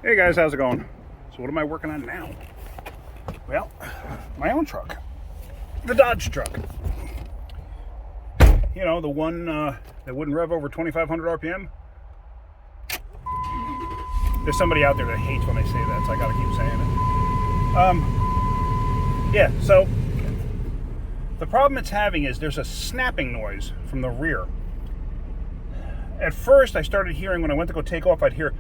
Hey guys, how's it going? So what am I working on now? Well, my own truck. The Dodge truck. You know, the one that wouldn't rev over 2,500 RPM. There's somebody out there that hates when I say that, so I gotta keep saying it. Yeah, so the problem it's having is there's a snapping noise from the rear. At first, I started hearing, when I went to go take off, I'd hear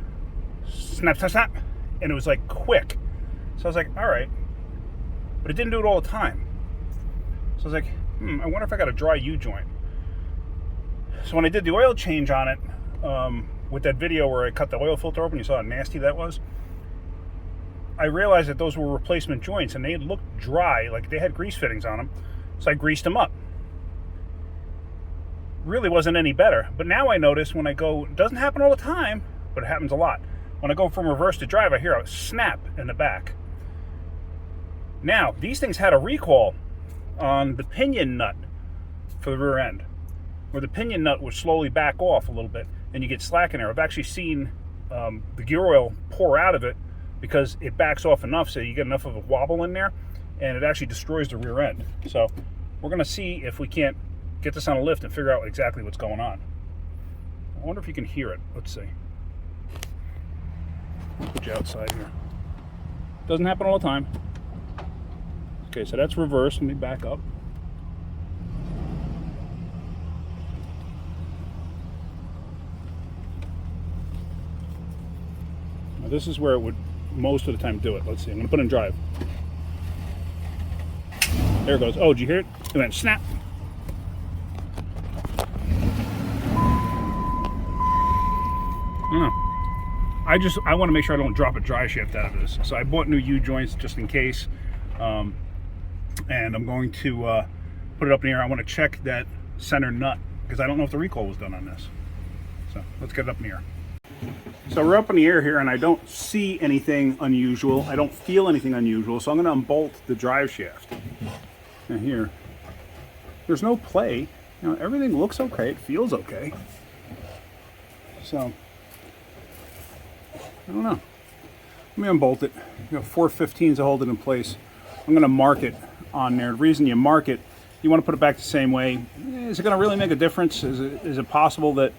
snap, snap, snap, and it was like quick. So I was like, all right, but it didn't do it all the time. So I was like, I wonder if I got a dry U-joint. So when I did the oil change on it, with that video where I cut the oil filter open, you saw how nasty that was. I realized that those were replacement joints, and they looked dry, like they had grease fittings on them. So I greased them up. Really wasn't any better. But now I notice when I go, it doesn't happen all the time, but it happens a lot. When I go from reverse to drive, I hear a snap in the back. Now, these things had a recall on the pinion nut for the rear end, where the pinion nut would slowly back off a little bit, and you get slack in there. I've actually seen the gear oil pour out of it because it backs off enough so you get enough of a wobble in there, and it actually destroys the rear end. So we're going to see if we can't get this on a lift and figure out exactly what's going on. I wonder if you can hear it. Let's see. Put you outside here. Doesn't happen all the time. Okay, so that's reverse. Let me back up. Now this is where it would most of the time do it. Let's see. I'm going to put it in drive. There it goes. Oh, did you hear it? It went snap. I don't know. I want to make sure I don't drop a dry shaft out of this. So I bought new U-joints just in case. And I'm going to put it up in the air. I want to check that center nut because I don't know if the recall was done on this. So let's get it up in the air. So we're up in the air here and I don't see anything unusual. I don't feel anything unusual. So I'm going to unbolt the drive shaft. And here, there's no play. You know, everything looks okay. It feels okay. So I don't know. Let me unbolt it. You have 415s to hold it in place. I'm going to mark it on there. The reason you mark it, you want to put it back the same way. Is it going to really make a difference? Is it possible that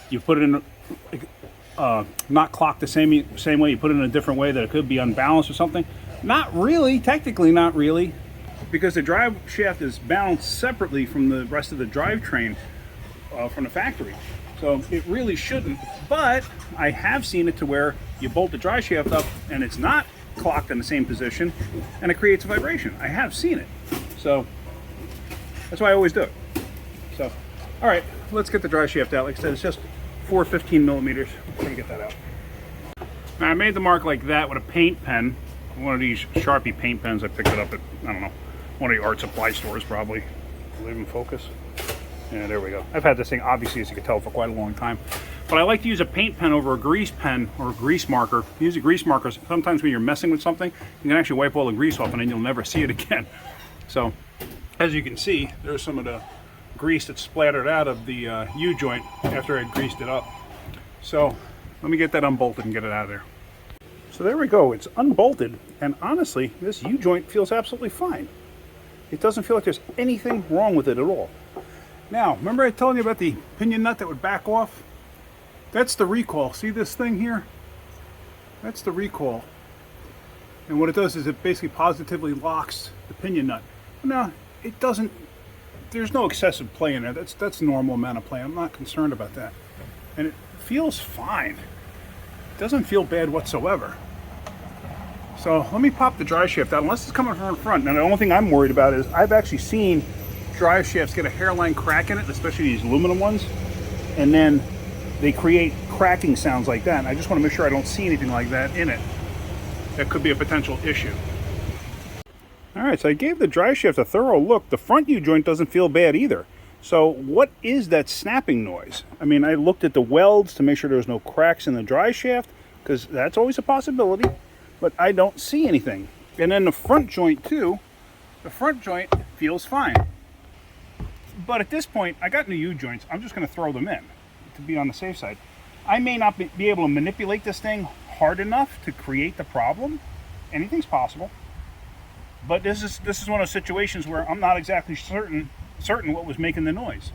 you put it in, not clocked the same way, you put it in a different way, that it could be unbalanced or something? Not really. Technically not really. Because the drive shaft is balanced separately from the rest of the drivetrain from the factory. So it really shouldn't, but I have seen it to where you bolt the drive shaft up and it's not clocked in the same position and it creates a vibration. I have seen it. So that's why I always do it. So, all right, let's get the drive shaft out. Like I said, it's just 415 millimeters. Let me get that out. Now I made the mark like that with a paint pen. One of these Sharpie paint pens. I picked it up at, I don't know, one of the art supply stores probably. Leave in focus. Yeah, there we go. I've had this thing, obviously, as you can tell, for quite a long time. But I like to use a paint pen over a grease pen or a grease marker. Use a grease marker. Sometimes when you're messing with something, you can actually wipe all the grease off and then you'll never see it again. So, as you can see, there's some of the grease that splattered out of the U-joint after I greased it up. So, let me get that unbolted and get it out of there. So there we go. It's unbolted, and honestly, this U-joint feels absolutely fine. It doesn't feel like there's anything wrong with it at all. Now, remember I told you about the pinion nut that would back off? That's the recall. See this thing here? That's the recall. And what it does is it basically positively locks the pinion nut. Now, it doesn't, there's no excessive play in there. That's a normal amount of play. I'm not concerned about that. And it feels fine. It doesn't feel bad whatsoever. So let me pop the drive shaft out, unless it's coming from the front. Now, the only thing I'm worried about is I've actually seen drive shafts get a hairline crack in it, especially these aluminum ones, and then they create cracking sounds like that. And I just want to make sure I don't see anything like that in it. That could be a potential issue. All right, so I gave the drive shaft a thorough look. The front U-joint doesn't feel bad either. So what is that snapping noise? I mean, I looked at the welds to make sure there's no cracks in the drive shaft, because that's always a possibility, but I don't see anything. And then the front joint too, the front joint feels fine. But at this point, I got new U-joints. I'm just going to throw them in to be on the safe side. I may not be able to manipulate this thing hard enough to create the problem. Anything's possible. But this is one of those situations where I'm not exactly certain what was making the noise.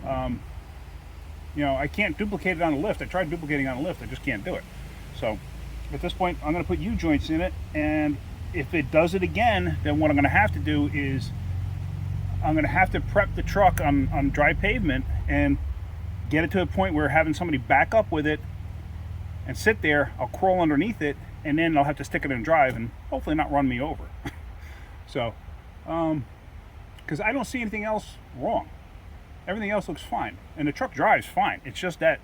You know, I can't duplicate it on a lift. I tried duplicating on a lift. I just can't do it. So at this point, I'm going to put U-joints in it, and if it does it again, then what I'm going to have to do is I'm going to have to prep the truck on dry pavement and get it to a point where having somebody back up with it and sit there, I'll crawl underneath it, and then I'll have to stick it in drive and hopefully not run me over. So, because I don't see anything else wrong. Everything else looks fine, and the truck drives fine. It's just that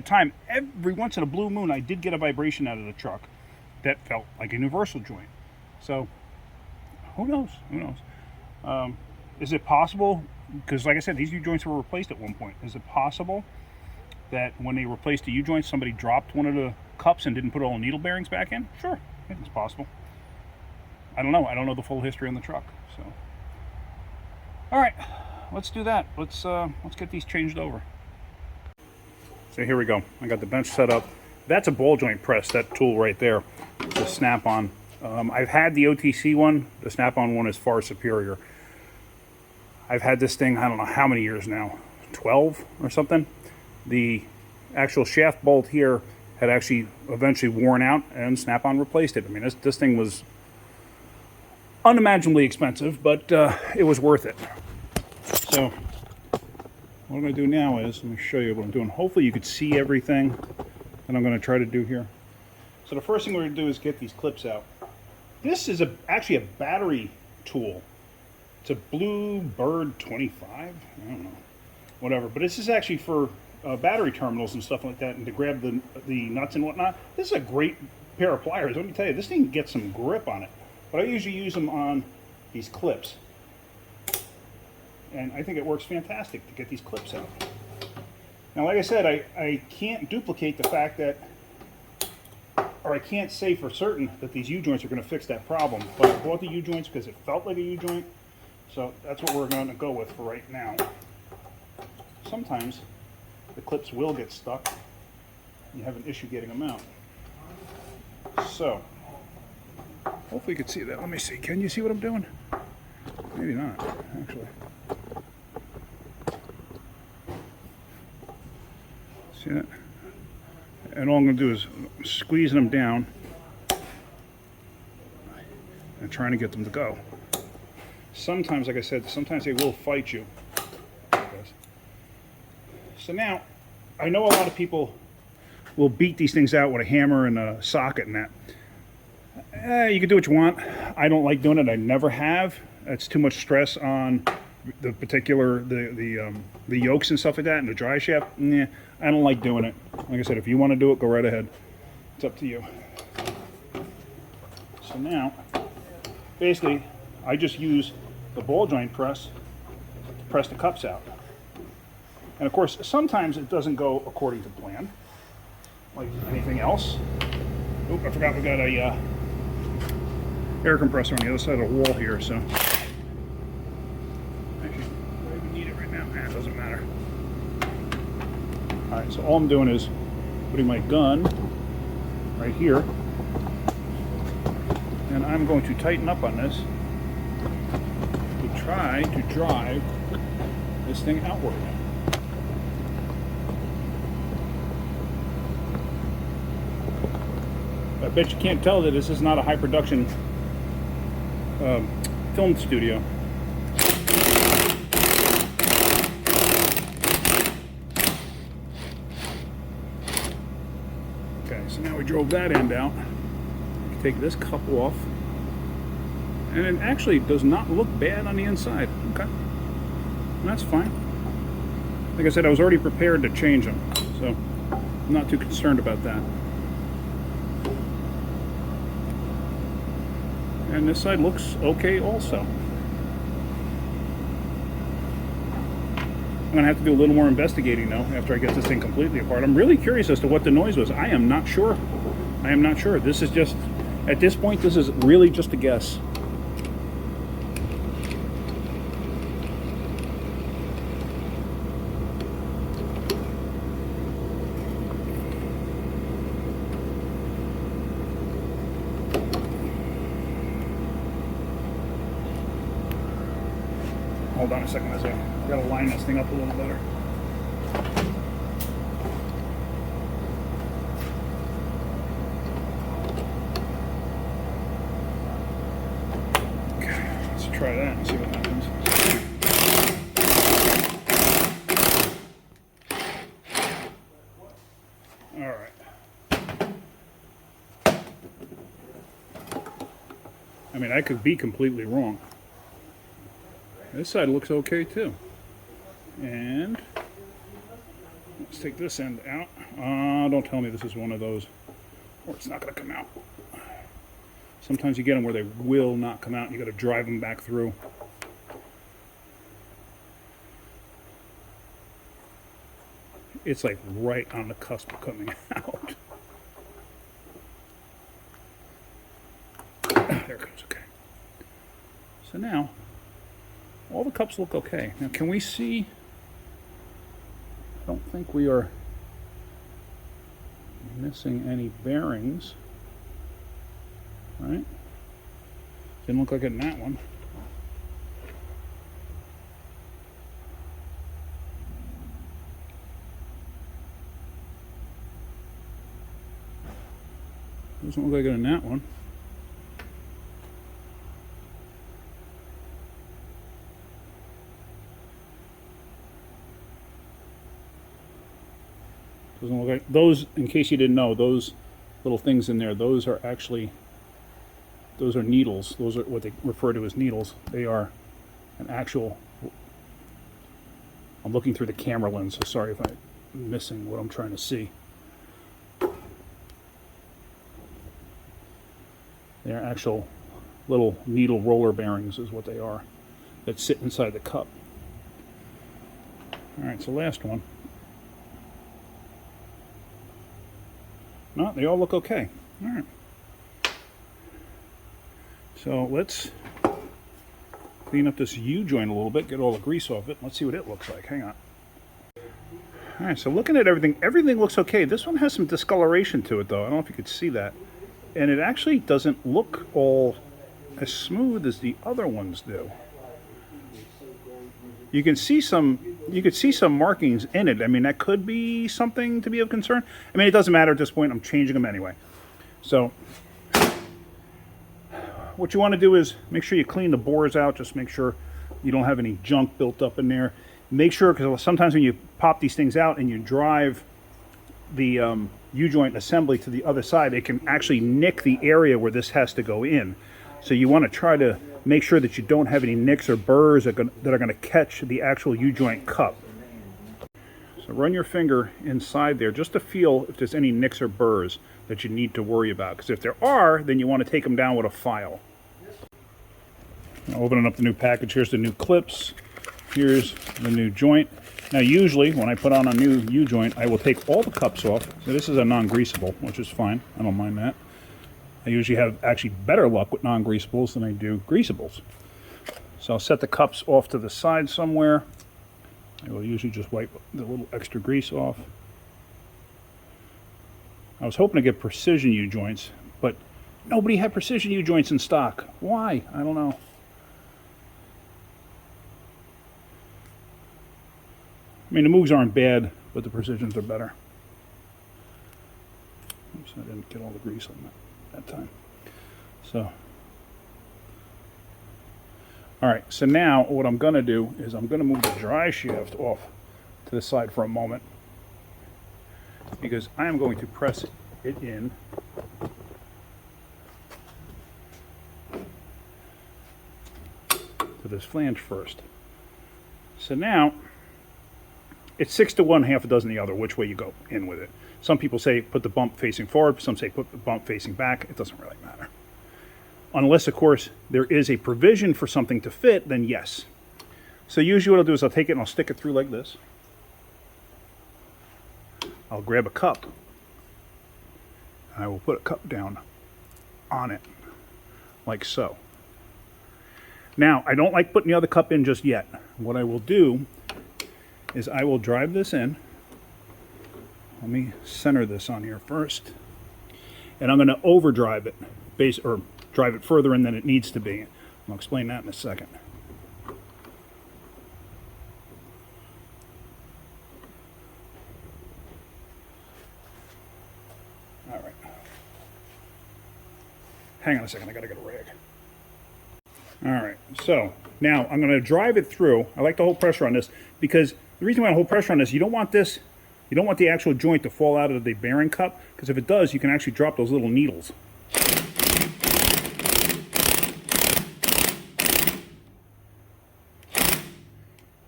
time, every once in a blue moon, I did get a vibration out of the truck that felt like a universal joint. So, who knows? Who knows? Is it possible? Because, like I said, these U-joints were replaced at one point. Is it possible that when they replaced the U-joints, somebody dropped one of the cups and didn't put all the needle bearings back in? Sure, I think it's possible. I don't know. I don't know the full history on the truck. So, all right, let's do that. Let's get these changed over. So here we go. I got the bench set up. That's a ball joint press. That tool right there, the snap-on. I've had the OTC one. The snap-on one is far superior. I've had this thing, I don't know how many years now, 12 or something. The actual shaft bolt here had actually eventually worn out, and Snap-on replaced it. I mean, this thing was unimaginably expensive, but it was worth it. So what I'm going to do now is, let me show you what I'm doing. Hopefully you could see everything that I'm going to try to do here. So the first thing we're going to do is get these clips out. This is actually a battery tool. It's a Blue Bird 25, I don't know, whatever. But this is actually for battery terminals and stuff like that, and to grab the nuts and whatnot. This is a great pair of pliers. Let me tell you, this thing gets some grip on it. But I usually use them on these clips. And I think it works fantastic to get these clips out. Now, like I said, I can't duplicate the fact that, or I can't say for certain that these U-joints are going to fix that problem. But I bought the U-joints because it felt like a U-joint. So that's what we're going to go with for right now. Sometimes the clips will get stuck. You have an issue getting them out. So, hopefully you can see that. Let me see. Can you see what I'm doing? Maybe not, actually. See that? And all I'm going to do is squeezing them down and trying to get them to go. Sometimes, like I said, sometimes they will fight you. So now, I know a lot of people will beat these things out with a hammer and a socket and that. You can do what you want. I don't like doing it. I never have. It's too much stress on the particular, the yokes and stuff like that, and the dry shaft. Nah, I don't like doing it. Like I said, if you want to do it, go right ahead. It's up to you. So now, basically, I just use the ball joint press to press the cups out. And of course, sometimes it doesn't go according to plan, like anything else. Oop, I forgot we got a air compressor on the other side of the wall here, so. Actually, I don't even need it right now. It doesn't matter. All right, so all I'm doing is putting my gun right here, and I'm going to tighten up on this to try to drive this thing outward. I bet you can't tell that this is not a high production film studio. Okay, so now we drove that end out. Take this cup off. And it actually does not look bad on the inside. Okay, and that's fine. Like I said, I was already prepared to change them, so I'm not too concerned about that. And this side looks okay also. I'm going to have to do a little more investigating though after I get this thing completely apart. I'm really curious as to what the noise was. I am not sure. I am not sure. This is just, at this point, this is really just a guess. Hold on a second, I gotta line this thing up a little better. Okay, let's try that and see what happens. All right. I mean, I could be completely wrong. This side looks okay too. And let's take this end out. Don't tell me this is one of those, or it's not going to come out. Sometimes you get them where they will not come out. You got to drive them back through. It's like right on the cusp of coming out. There it goes. Okay. So now, all the cups look okay. Now, can we see? I don't think we are missing any bearings, right? Didn't look like it in that one. Doesn't look like it in that one. Doesn't look like those. In case you didn't know, those little things in there, those are needles. Those are what they refer to as needles. They are an actual. I'm looking through the camera lens, so sorry if I'm missing what I'm trying to see. They're actual little needle roller bearings is what they are that sit inside the cup. All right, so last one. No, they all look okay. All right. So let's clean up this U-joint a little bit, get all the grease off it. Let's see what it looks like. Hang on. All right, so looking at everything looks okay. This one has some discoloration to it, though. I don't know if you could see that. And it actually doesn't look all as smooth as the other ones do. You can see some markings in it. I mean, that could be something to be of concern. I mean, it doesn't matter at this point. I'm changing them anyway. So what you want to do is make sure you clean the bores out. Just make sure you don't have any junk built up in there. Make sure, because sometimes when you pop these things out and you drive the U-joint assembly to the other side, it can actually nick the area where this has to go in. So you want to try to make sure that you don't have any nicks or burrs that are going to catch the actual U-joint cup. So run your finger inside there just to feel if there's any nicks or burrs that you need to worry about. Because if there are, then you want to take them down with a file. Now, opening up the new package, here's the new clips. Here's the new joint. Now usually when I put on a new U-joint, I will take all the cups off. So this is a non-greasable, which is fine. I don't mind that. I usually have actually better luck with non-greasables than I do greasables. So I'll set the cups off to the side somewhere. I will usually just wipe the little extra grease off. I was hoping to get precision U-joints, but nobody had precision U-joints in stock. Why? I don't know. I mean, the Moogs aren't bad, but the precisions are better. Oops, I didn't get all the grease on that time. So, all right, so now what I'm going to do is I'm going to move the dry shaft off to the side for a moment, because I am going to press it in to this flange first. So now it's 6 to 1, half a dozen the other, which way you go in with it. Some people say put the bump facing forward, some say put the bump facing back. It doesn't really matter. Unless, of course, there is a provision for something to fit, then yes. So usually what I'll do is I'll take it and I'll stick it through like this. I'll grab a cup. And I will put a cup down on it, like so. Now, I don't like putting the other cup in just yet. What I will do is I will drive this in. Let me center this on here first. And I'm going to overdrive it, or drive it further in than it needs to be. I'll explain that in a second. hang on a second, I gotta get a rag. All right, so now I'm gonna drive it through. I like to hold pressure on this because the reason why I hold pressure on this, you don't want the actual joint to fall out of the bearing cup, because if it does, you can actually drop those little needles.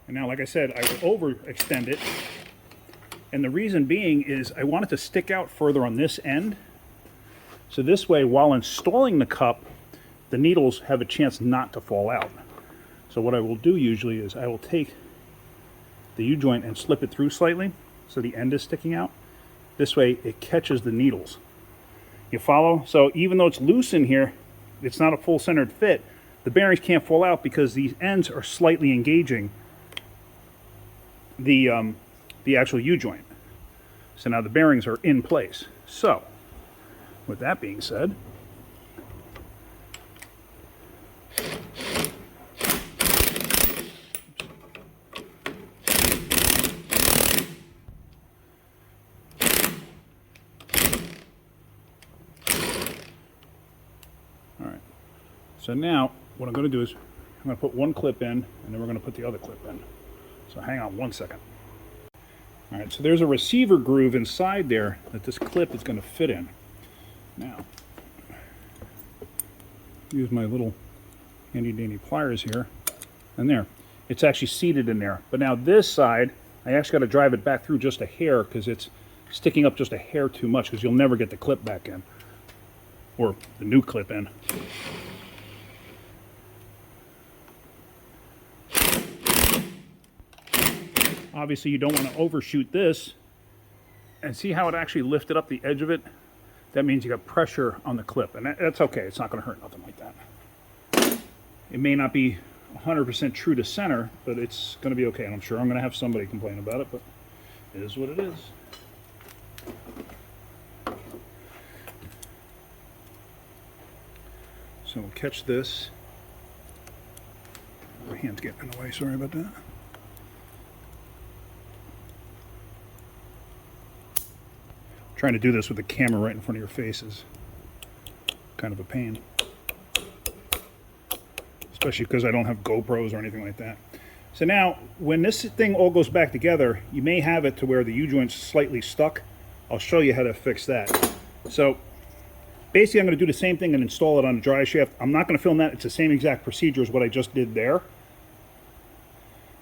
And now, like I said, I will overextend it. And the reason being is I want it to stick out further on this end. So this way, while installing the cup, the needles have a chance not to fall out. So what I will do usually is I will take the U-joint and slip it through slightly so the end is sticking out. This way it catches the needles. You follow? So even though it's loose in here, it's not a full centered fit, the bearings can't fall out because these ends are slightly engaging the actual U-joint. So now the bearings are in place. So with that being said, so now what I'm going to do is I'm going to put one clip in, and then we're going to put the other clip in. So hang on one second. All right, so there's a receiver groove inside there that this clip is going to fit in. Now, use my little handy dandy pliers here, and there. It's actually seated in there. But now this side, I actually got to drive it back through just a hair because it's sticking up just a hair too much, because you'll never get the clip back in, or the new clip in. Obviously, you don't want to overshoot this. And see how it actually lifted up the edge of it? That means you got pressure on the clip, and that's okay. It's not going to hurt nothing like that. It may not be 100% true to center, but it's going to be okay. And I'm sure I'm going to have somebody complain about it, but it is what it is. So we'll catch this. My hand's getting in the way. Sorry about that. Trying to do this with the camera right in front of your face is kind of a pain. Especially because I don't have GoPros or anything like that. So now, when this thing all goes back together, you may have it to where the U-joint's slightly stuck. I'll show you how to fix that. So, basically I'm going to do the same thing and install it on the Driveshaft. I'm not going to film that. It's the same exact procedure as what I just did there.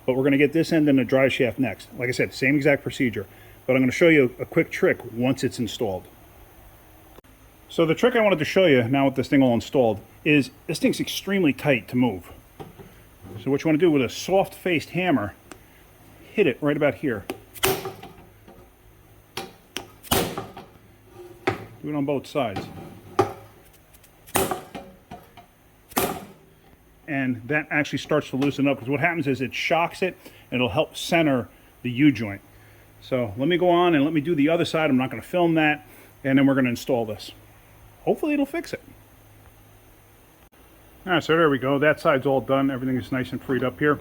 But we're going to get this end in the Driveshaft next. Like I said, same exact procedure. But I'm going to show you a quick trick once it's installed. So the trick I wanted to show you now with this thing all installed is this thing's extremely tight to move. So what you want to do with a soft-faced hammer, hit it right about here. Do it on both sides. And that actually starts to loosen up, because what happens is it shocks it and it'll help center the U-joint. So let me go on and let me do the other side. I'm not going to film that, and then we're going to install this. Hopefully it'll fix it. All right, so there we go. That side's all done. Everything is nice and freed up here.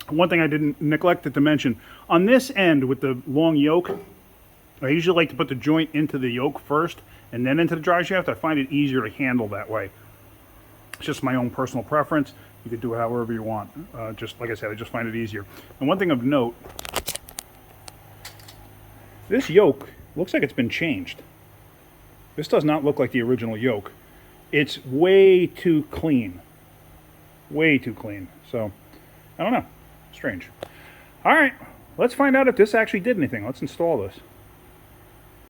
One thing I didn't neglected to mention, on this end with the long yoke, I usually like to put the joint into the yoke first and then into the Driveshaft. I find it easier to handle that way. It's just my own personal preference. You can do it however you want. Just like I said, I just find it easier. And one thing of note, this yoke looks like it's been changed. This does not look like the original yoke. It's way too clean. Way too clean. So, I don't know. Strange. All right, let's find out if this actually did anything. Let's install this.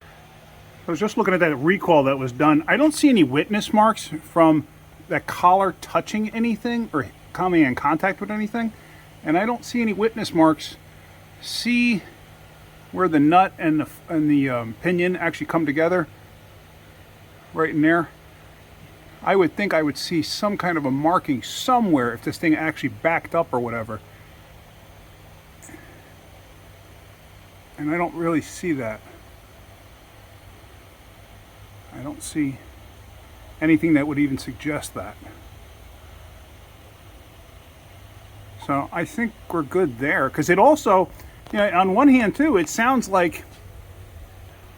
I was just looking at that recall that was done. I don't see any witness marks from that collar touching anything or coming in contact with anything. And I don't see any witness marks. See where the nut and the pinion actually come together? Right in there. I would think I would see some kind of a marking somewhere if this thing actually backed up or whatever. And I don't really see that. I don't see anything that would even suggest that. So I think we're good there, because it also, you know, on one hand too, it sounds like,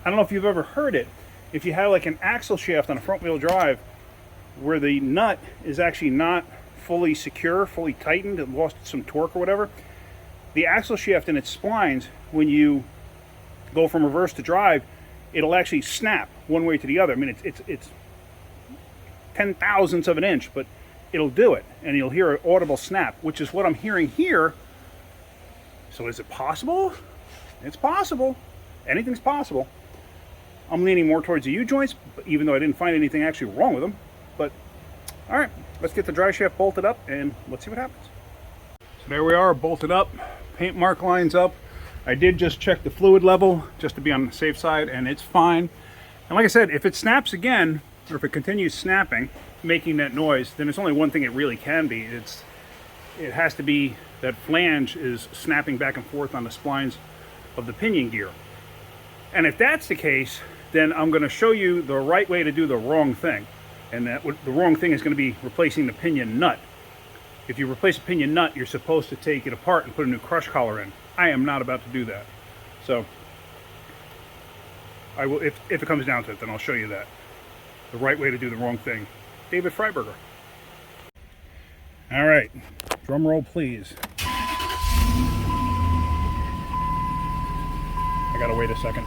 I don't know if you've ever heard it, if you have like an axle shaft on a front wheel drive where the nut is actually not fully secure, fully tightened, it lost some torque or whatever, the axle shaft and its splines, when you go from reverse to drive, it'll actually snap one way to the other. I mean, it's 10,000ths of an inch, but it'll do it, and you'll hear an audible snap, which is what I'm hearing here. So is it possible? It's possible. Anything's possible. I'm leaning more towards the U-joints, even though I didn't find anything actually wrong with them. But, all right, let's get the drive shaft bolted up, and let's see what happens. So there we are, bolted up, paint mark lines up. I did just check the fluid level, just to be on the safe side, and it's fine. And like I said, if it snaps again, or if it continues snapping, making that noise, then it's only one thing it really can be. It has to be that flange is snapping back and forth on the splines of the pinion gear. And if that's the case, then I'm going to show you the right way to do the wrong thing. And the wrong thing is going to be replacing the pinion nut. If you replace a pinion nut, you're supposed to take it apart and put a new crush collar in. I am not about to do that. So I will, if it comes down to it, then I'll show you that. The right way to do the wrong thing. David Freiberger. All right, drum roll, please. I gotta wait a second.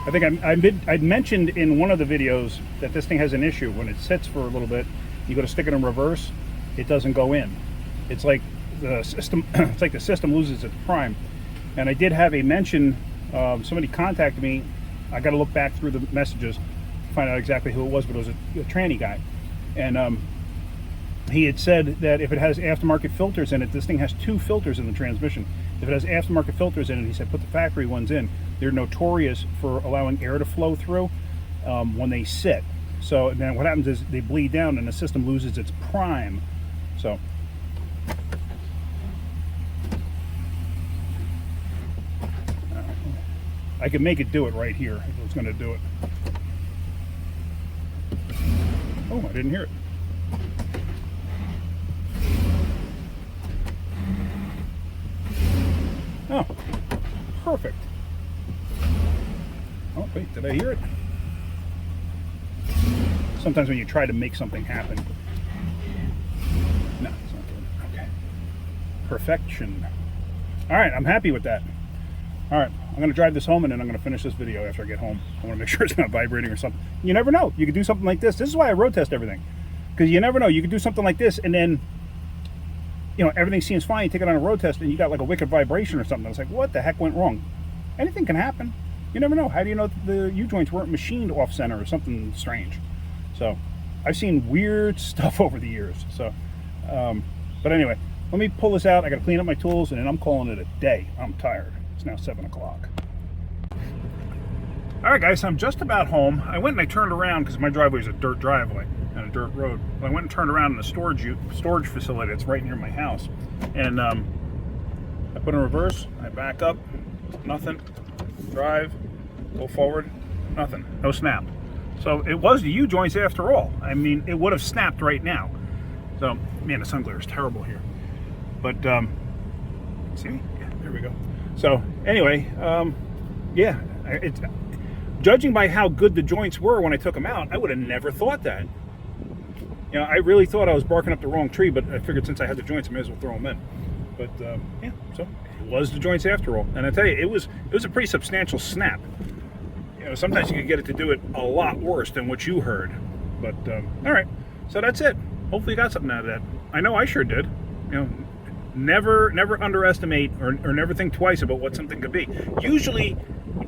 I think I'd mentioned in one of the videos that this thing has an issue. When it sits for a little bit, you go to stick it in reverse, it doesn't go in. It's like the system. It's like the system loses its prime. And I did have a mention. Somebody contacted me. I got to look back through the messages to find out exactly who it was, but it was a tranny guy, and he had said that if it has aftermarket filters in it, this thing has 2 filters in the transmission. If it has aftermarket filters in it, he said put the factory ones in. They're notorious for allowing air to flow through when they sit. So then what happens is they bleed down and the system loses its prime. So I could make it do it right here if it was going to do it. Oh, I didn't hear it. Oh, perfect. Oh, wait, did I hear it? Sometimes when you try to make something happen. No, it's not doing it. Okay. Perfection. All right, I'm happy with that. All right, I'm going to drive this home, and then I'm going to finish this video after I get home. I want to make sure it's not vibrating or something. You never know. You could do something like this. This is why I road test everything. Because you never know. You could do something like this, and then, you know, everything seems fine. You take it on a road test, and you got like a wicked vibration or something. It's like, what the heck went wrong? Anything can happen. You never know. How do you know that the U-joints weren't machined off-center or something strange? So, I've seen weird stuff over the years. So, but anyway, let me pull this out. I got to clean up my tools, and then I'm calling it a day. I'm tired. It's now 7 o'clock. All right, guys, I'm just about home. I went and I turned around because my driveway is a dirt driveway and a dirt road. I went and turned around in a storage facility that's right near my house. And I put in reverse, I back up, nothing, drive, go forward, nothing, no snap. So it was the U-joints after all. I mean, it would have snapped right now. So, man, the sun glare is terrible here. But, see? Yeah, there we go. So, anyway, yeah, it's... Judging by how good the joints were when I took them out, I would have never thought that. You know, I really thought I was barking up the wrong tree, but I figured since I had the joints, I may as well throw them in. But yeah, so it was the joints after all. And I tell you, it was a pretty substantial snap. You know, sometimes you could get it to do it a lot worse than what you heard. But all right, so that's it. Hopefully you got something out of that. I know I sure did. You know, never underestimate or never think twice about what something could be. Usually,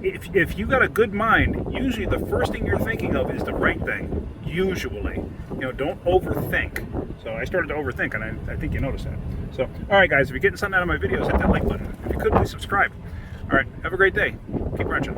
if you got a good mind, usually the first thing you're thinking of is the right thing. Usually, you know, don't overthink. So I started to overthink, and I think you noticed that. So, all right, guys, if you're getting something out of my videos, hit that like button. If you could, please subscribe. All right, have a great day. Keep wrenching.